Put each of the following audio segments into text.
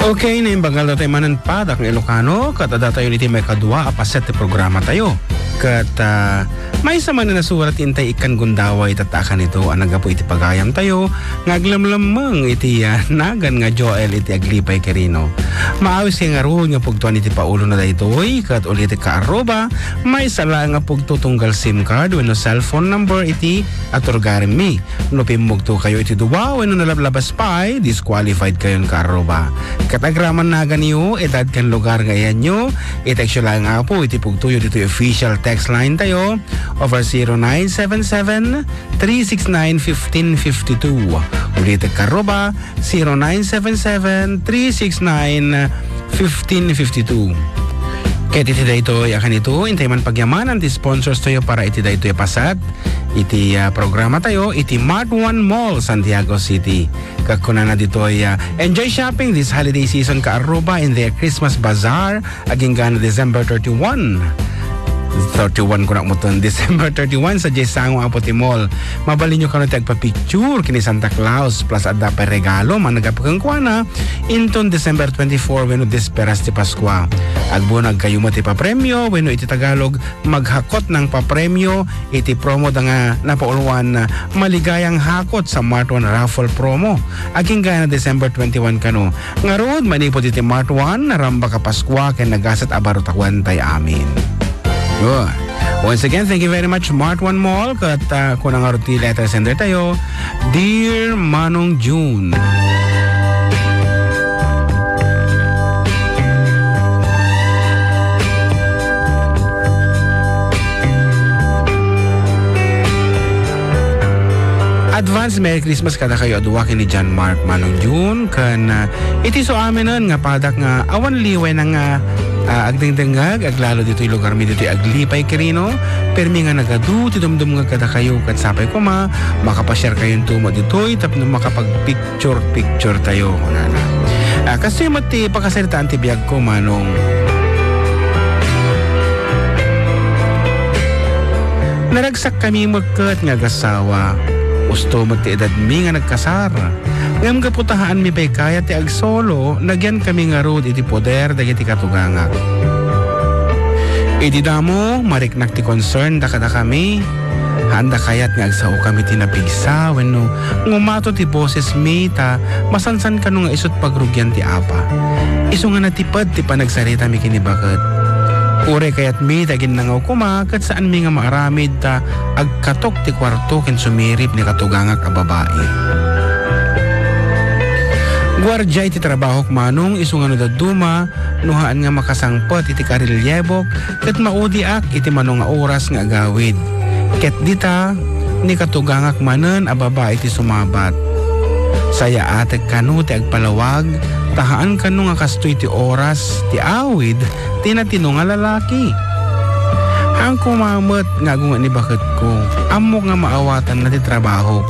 Okay, naimbagal tayo manan padak ng Ilocano, kat tayo niti may kadwa apaset ti programa tayo. Kat may sama na nasurat intay ikan gundaway tatakan ito anaga po iti pagayam tayo ngaglamlamang iti nagan nga Joel iti aglipay kerino. Maawis kay nga roon nga pugtuan iti paulo na daytoy kat ulit ka arroba may sala nga pugtutunggal SIM card wenno cellphone number iti aturgarim mi. No pimugto kayo iti duwa wenno nalablabas pay disqualified kayon ka arroba. Katagraman na ganiyo edad kan lugar nga yan nyo iteksyo lang nga po iti pugtuyo dito official text line tayo over 0977-369-1552. Ulit karoba 0977-369-1552. Kaya iti dayto akan ito intay man pagyamanan ti sponsors tayo para iti dayto pasat iti programa tayo iti Mart One Mall Santiago City. Kakuna na dito enjoy shopping this holiday season ka arroba in their Christmas Bazaar aging gana December 31 ko na mo to. December 31 sa Jesango Apote Mall. Mabalin nyo ka na tagpa-picture kini Santa Claus plus adda pa regalo managapakang kuana inton December 24 weno desperas ti Paskwa. Agbunag kayo mo ti papremyo weno iti Tagalog maghakot ng papremyo iti promo da nga napauluan maligayang hakot sa Mart 1 raffle promo. Aging gana December 21 kano. Ngarod manipod iti Mart 1 naramba ka Paskwa kay nagasat abarutakwan tay amin. Good. Once again, thank you very much Mart One Mall kat kunang aruti letter sender tayo Dear Manong June. Advance Merry Christmas kada kayo aduwakin ni John Mark Manong June kan iti so aminan nga padak nga awan liway ng agdengdengag aglalo dito lugar mi dito aglipay kerino permi nga nagadu ti dumdum nga kada kayo kat sapay ko makapashare kayo tumo dito tapno makapag picture tayo kunana. Kasi mati pakasalitaan ti biyag ko manong naragsak kami magkat nga gasawa usto magti edad mi nga nagkasar ngam kaputahaan mi pay kaya ti agsolo nagyan kami nga road iti poder dagiti katugangak iti damo mariknak ti concern dakada kami handa kayat nga agsao kami tinapigsa wenno ngumato ti boses mi ta masansan kanu nga isut pagrugyan ti apa iso nga natipad ti panagsarita mi kini bakit ure kayat mi dagin nangaw kumakat saan mi nga maaramid ta agkatok ti kwarto ken sumirip ni katugangak a babae. Guardia iti trabaho manong iso nga no daduma nuhaan nga makasangpot iti karilyebok ket maudiak iti manong nga oras nga agawid. Ket dita ni katugangak manen a babae iti sumabat. Saya atek kanu ti agpalawag tahaan kanu nga kastoy ti oras ti awid tinatino nga lalaki. Ang kumamot nga gunga ni bakit ko amok nga maawatan na ti trabaho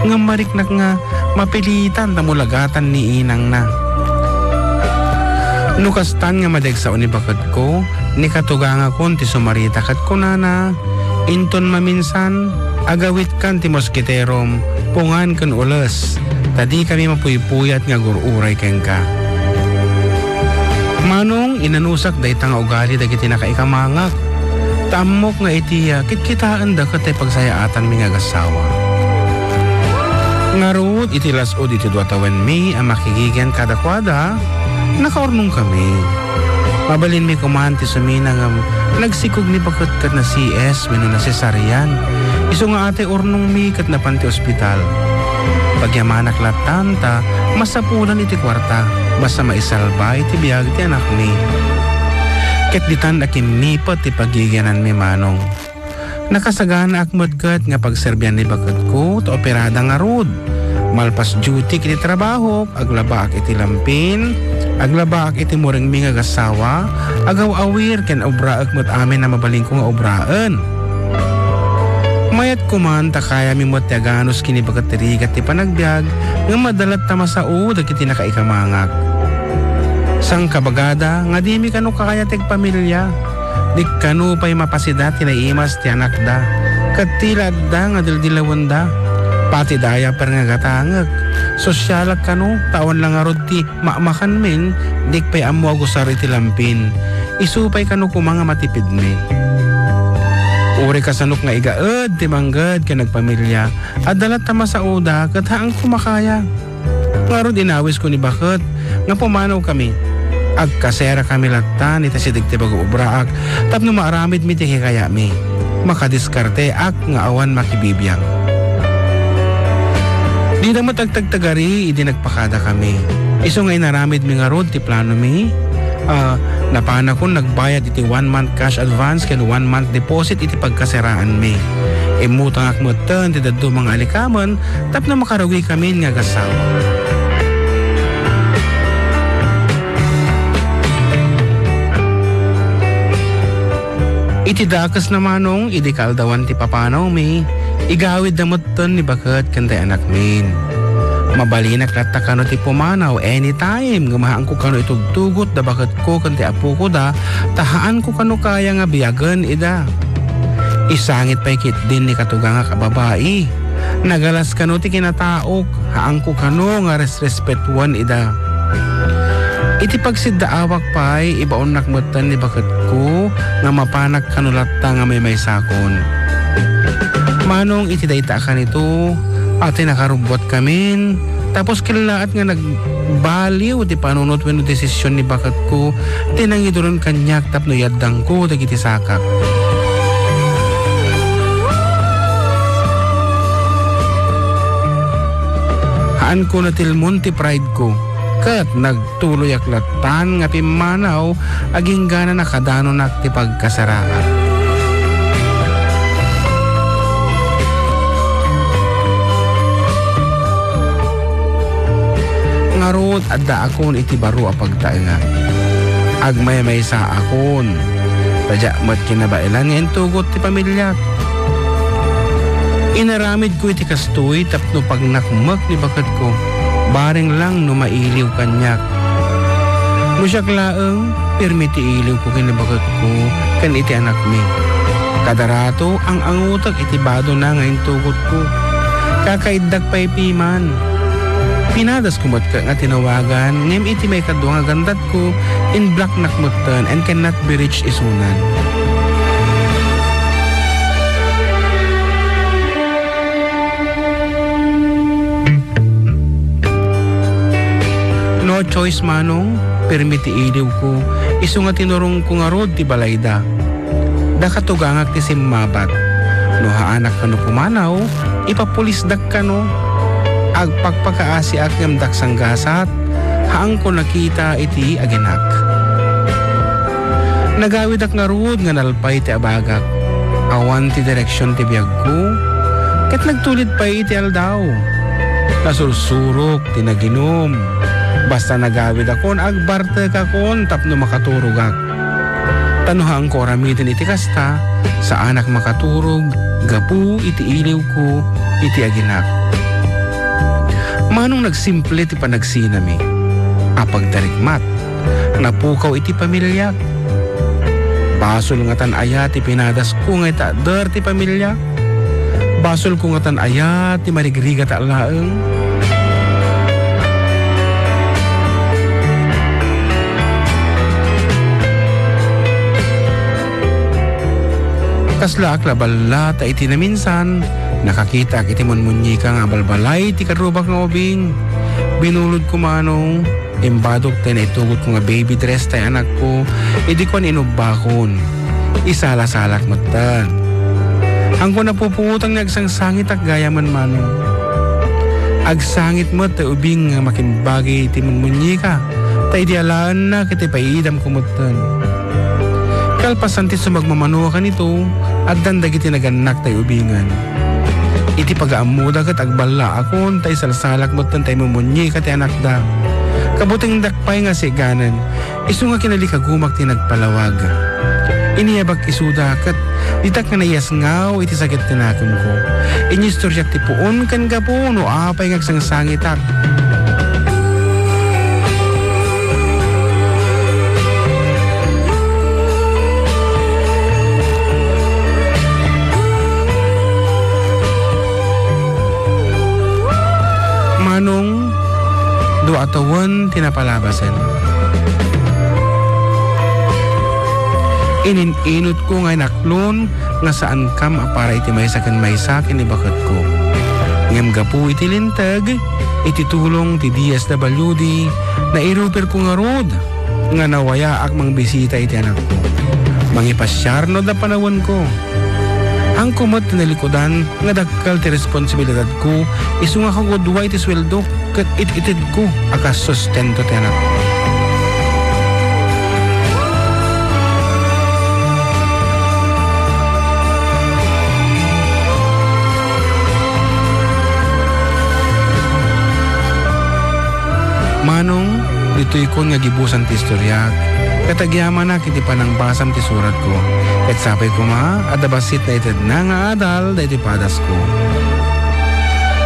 nga mariknak nga mapilitan tamulagatan ni inang na. Nukastan nga madegsaon ni bakit ko ni katuganga kon ti sumarita kat kunana inton maminsan agawit kan ti moskiterom pungan kan ules tadi kami mapuypuyat nga gururay ken ka. Manong inanusak day tanga ugali dagiti nakaikamangak. Tamok nga iti kitkitaan da katay pagsayaatan mi nga gasawa. Ngarud iti lasod iti duwatawan mi ang makigigyan kada kwada nakaornong kami. Mabalin mi kumanti sumina nga nagsikog ni bakit kat na CS wenno na cesarian. Iso nga ate ornong mi kat na panti ospital. Pagyamanak latanta masapulan iti kwarta basta maisalba iti biyag ti anak mi. Ket ditan akin nipot ti pagigyanan mi manong. Nakasagana akmadgat nga pagserbyan ni bagat ko to operada nga rod. Malpas duty kiti trabaho, aglaba ak iti lampin, aglaba ak iti muring mi nga gasawa, agaw awir ken obra akmat amin na mabaling ko nga obraan. Mayat kuman ta kaya mi mo tiaganos kini bagat tirigat ti panagbiag nga madalat ta masao dagiti nakaikamangak. Sang kabagada nga di mi kanu kakaya teg pamilya di kanu pay mapasida tinaimas ti anak da kat tilad da nga dildilawan da Pati daya per nga gatangag. Sosyalak kano, taon lang arod ti maamakan men, dik pa'y amo agusar iti lampin. Isupay kano kumanga matipid me. Uri kasanok nga igaed, ti manggad ka nagpamilya, at dalat tama sa uda, kat haang kumakaya. Nga rod inawis ko ni bakit, nga pumanaw kami. Agkasera kami latan, ita si digti bago-ubraak, tapno maaramid mi ti kaya mi. Makadiskarte ak nga awan makibibiyang. Di na matagtagtagari, idi nagpakada kami. Iso ngay naramid mi nga rod, ti plano mi. Napana ko nagbayad iti 1 month cash advance ken 1 month deposit iti pagkaseraan mi. Imutang akmutan ti dadto mga alikaman tapno makarugi kami nga gasawa. Iti dakas namanong idi kaldawan ti papanaw mi. Igawid damutan ni bakat kanday anak min. Mabalinak latta kano ti pumanaw anytime gumahaan ko kano itugtugot da bakat ko kanti apo ko da tahaan ko kano kaya nga biyagan ida. Isangit pa'y kit din ni katugang nga kababae. Nagalas kano ti kinataok haang ko kano nga respetuan ida. Iti pagsiddaawak pa'y ibaon nakmutan ni bakat ko nga mapanak kano latta nga may sakon. Manong iti dayta ka nito ati nakarubot kami. Tapos kilaat nga nagbaliw ti panunot wenno desisyon ni bakat ko tinangiduron kanyak tapno yaddang ko dagiti sakak. Haan ko natilmon ti pride ko kat nagtuloy aklatan nga pimanaw aging gana nakadano nak ti pagkasaraan. Ngarot adda akon iti baro a pagtaenga. Agmay sa akon. Tadya mat kinabailan ngayon tugot ti pamilya. Inaramid ko iti kastoy tapno pag nakmak ni bakat ko. Baring lang no mailiw kanyak. Musyak laeng, permiti iliw ko kinibakat ko kan iti anak mi. Kadarato ang angutak iti bado na ngayon tugot ko. Kakaidag pa'y piman. Pinadas kumot ka nga tinawagan, ngem iti may kadwa nga gandat ko, in black nakmutan and cannot be reached isunan. No choice manong, permiti iliw ko, iso nga tinurong ko nga rod ti balayda. Da katugangak ti simmabat, no haanak ka no pumanaw, ipapulisdak ka no, agpagpakaasi ak ngamdak sanggasat, haang ko nakita iti aginak. Nagawid ak nga ruod nga nalpay ti abagak, awan ti direksyon ti biyag ko, kat nagtulit pa iti aldaw. Nasursurok ti naginom, basta nagawid akon agbarte kakon tapno makaturog ak. Tanuhang ko ramitin iti kasta, sa anak makaturog, gapu iti iliw ko, iti aginak. Manong nagsimple ti panagsinami, apag darikmat, napukaw iti pamilya. Basol nga tan ayat ti pinadas ko nga itadar ti pamilya. Basol ko nga tan ayat ti marigriga ta alaeng. Kasla aklabala ta iti na minsan, nakakita iti munmunyi ka nga balbalay ti karubak nga ubing. Binulod ko manong, imbadok tayo na itugot ko nga baby dress tayo anak ko, idi ko inubakon. Isala-salak matan. Ang ko napuputang na agsangsangit ak gaya man manong. Agsangit mo tayo ubing nga makimbagi iti munmunyi ka, tayo di alaan na kiti paidam kumutan. Kalpasan ti sumagmamanuwa ka nito at dandag iti naganak tayo ubingan. Iti pag-aamuda kat agbala akon tay salsalak mo tay mumunyi kat anak da. Kabuting dakpay nga siganan, iso nga kinalikagumak ti nagpalawag. Iniyabag isuda kat ditak nga nayas ngaw iti sakit tinakim ko. Inistoryak ti puon kan gapo no apay nga sangsangitak. tinapalabasan. Ininot ko nga naklon nga saan kam para iti may sakin ibakat ko. Ngem gapu iti lintag, iti tulong ti DSWD na iruper ko nga rod nga nawaya ak mang bisita iti anak ko. Mangipasyarno da panawon ko. Ang kumot na likodan nga dagkal ti responsibilidad ko isu nga kagudway ti sweldo ket it-itid ko akas sustento ti anak ko. Manong, dito'y ko nga gibusan ti istorya. Katagyaman na kiti panangbasam ti surat ko. Ket sapay ko adabasit na ited na nga adal da iti padas ko.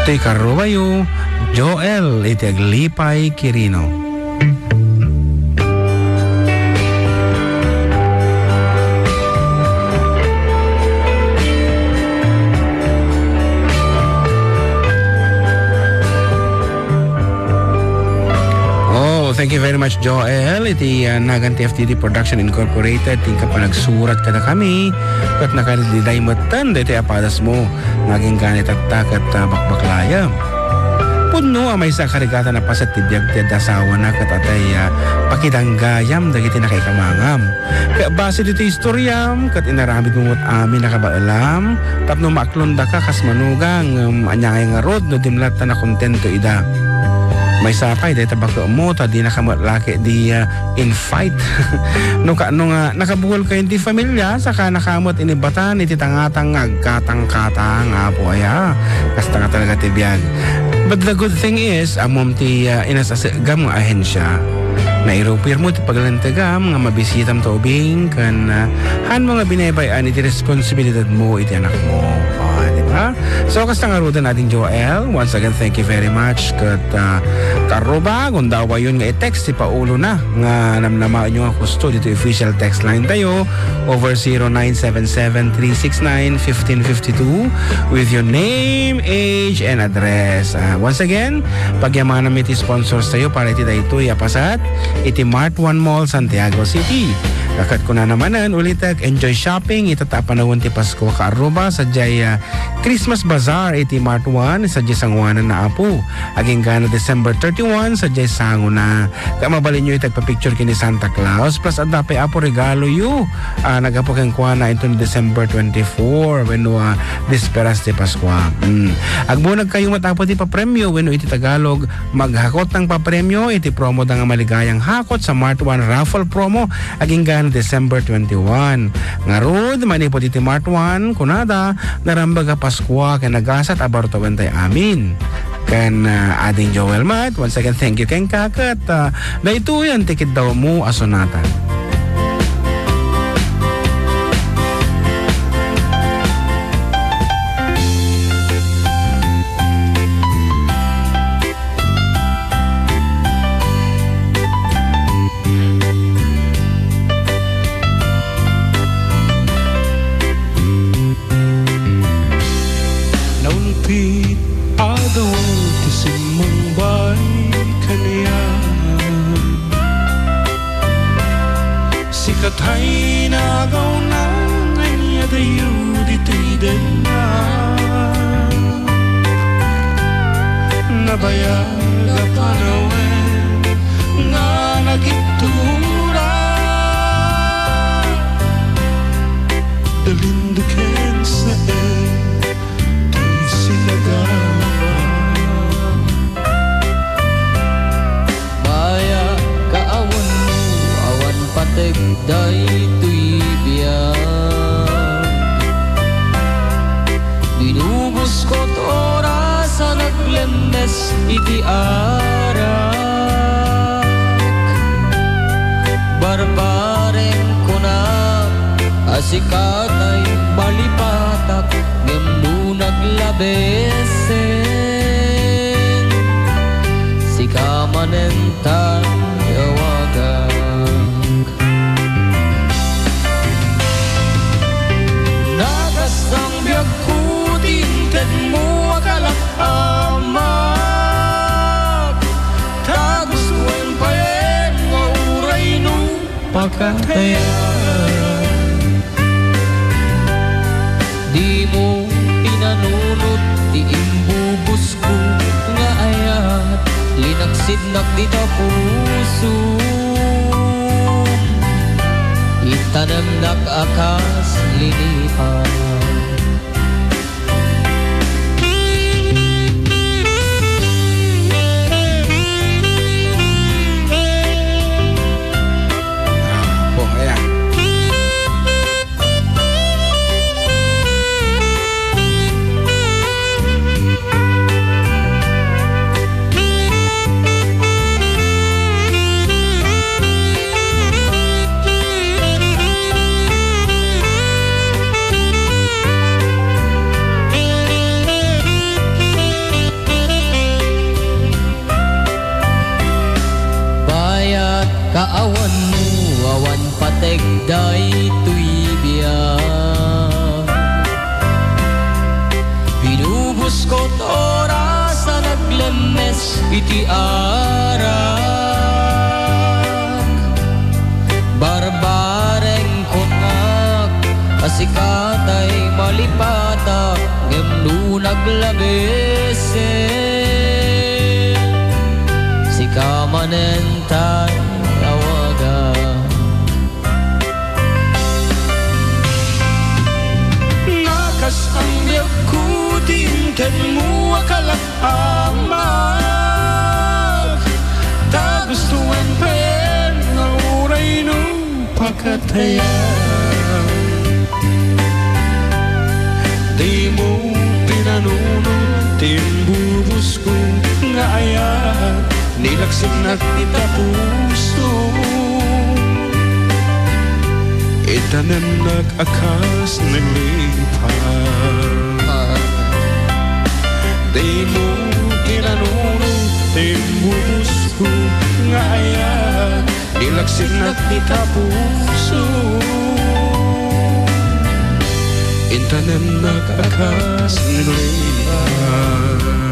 To'y karubayo, Joel iti aglipay Quirino. Thank you very much, Joel. Iti Nagan TFTD Production Incorporated. Tingka pa nagsurat ka na kami. Kat nakaliday matan. Dito apadas mo. Naging ganit at takat bakbaklaya. Puno may sa karigata na pasat tibiyag ti dasawa na kat atay pakidanggayam dagiti nakaikamangam. Kaya base dito istoryam kat inaramid mo amin nakabaalam. Tapno maklonda ka kas manugang anyangay nga rod no dimlat na kontento ida. May sapay dahil tabako mo ta di nakamalaki di in fight. no nga nakabuhol kayo di familia saka nakamot inibatan iti tangatang agkatang-katang apo aya kasta nga talaga tibiyag. But the good thing is amom ti inasasagam nga ahensya na irupir mo ti paglantegam nga mabisitam to ubing kan han mga binabayan iti responsibilidad mo iti anak mo. Diba? So kasta nga ruda natin Joel, once again thank you very much kat karoba kung dawa yun nga i-text si Paulo na nga namnamaan nyo nga kusto dito official text line tayo over 0977-369-1552 with your name, age, and address. Once again, pagyamanan namin iti sponsors tayo para iti dayto yapasat iti Mart One Mall Santiago City. Kakat ko na namanan ulit enjoy shopping itatapanawon ti Pasko karoba sa jay Christmas Bazaar iti Mart 1 sa jay sangwanan na apo aging gana December 31 sa jay sango na kamabalin nyo itagpa-picture kini Santa Claus plus adapay apo regalo yu nagapo keng kuha na ito December 24 when disperas ti Pasko. Agbunag kayo matapo ti papremyo when iti Tagalog maghakot ng papremyo iti promo da nga maligayang hakot sa Mart 1 raffle promo aging gana December 21. Ngarod, manipod iti Mart 1, kunada, narambaga Paskwa, kanagasat, abarto bantay amin. Kan ading Joel Mat, once again, thank you keng kakat. Na ito yan, tikit daw mo asunatan. Katay nagaw na nganya dayo ditiden na nabayaga panawen nga nagitura dalinduken sa di sinagawa Maya kaawon mo awan patek daytoy biyag binubos ko't oras sa naglendes iti arak barbareng ko na asikatay balipatak ngem naglabesen sikamanentan yawagan nagasang biyag kutingkad mo akalak amak tagustuin pa pakatayan. Di mo pinanunot, di imbubus ko nga ayat, linaksidnak di ta puso. Itanamnak akas lilipan. Po, ayan. Bayat kaawan mo, awan pategday tuibiyang. Binubos ko't oras sa naglemes iti arak. Barbareng konak, asikatay malipata, ngemno naglabesen. Kamanentay tawagan. Nakas ang yakutin ken mo akalak-amag. Ta gustuan pen nga uray no pakatayan. Di mo pinanunod, timbubos ko nga ayat, nilaksin na kita puso. Itanem nag-akas naglipan. Di mo kinanunod, timbubos ko nga ayat, nilaksin na kita puso. Itanem nag-akas naglipan.